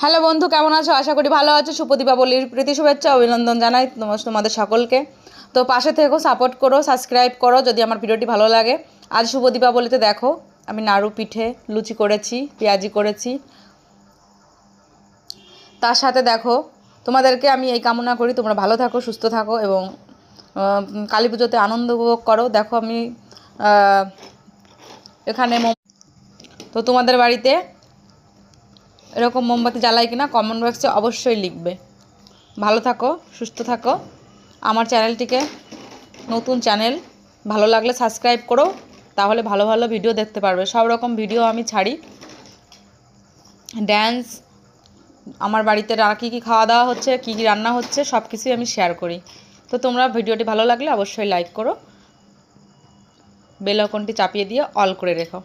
Hello বন্ধু, কেমন আছো? আশা করি ভালো আছো। শুভ দীপাবলির প্রীতি শুভেচ্ছা অভিনন্দন জানাই তোমাদের সকলকে। তো পাশে থেকো, সাপোর্ট করো, সাবস্ক্রাইব করো যদি আমার ভিডিওটি ভালো লাগে। আজ শুভ দীপাবলিতে দেখো আমি নাড়ু পিঠে লুচি করেছি, পেঁয়াজি করেছি। তার সাথে দেখো তোমাদেরকে আমি এই কামনা করি তোমরা ভালো থাকো, সুস্থ থাকো এবং কালী পুজোতে আনন্দ উপভোগ করো। দেখো আমি এখানে তো তোমাদের বাড়িতে এরকম মোমবাতি জ্বালাই কিনা কমেন্ট বক্সে অবশ্যই লিখবে। ভালো থাকো, সুস্থ থাকো। আমার চ্যানেলটিকে নতুন চ্যানেল, ভালো লাগলে সাবস্ক্রাইব করো, তাহলে ভালো ভালো ভিডিও দেখতে পারবে। সব রকম ভিডিও আমি ছাড়ি। ড্যান্স, আমার বাড়িতে কী কী খাওয়া দাওয়া হচ্ছে, কী কী রান্না হচ্ছে, সব কিছুই আমি শেয়ার করি। তো তোমরা ভিডিওটি ভালো লাগলে অবশ্যই লাইক করো, বেল আইকনটি চাপিয়ে দিয়ে অল করে রেখো।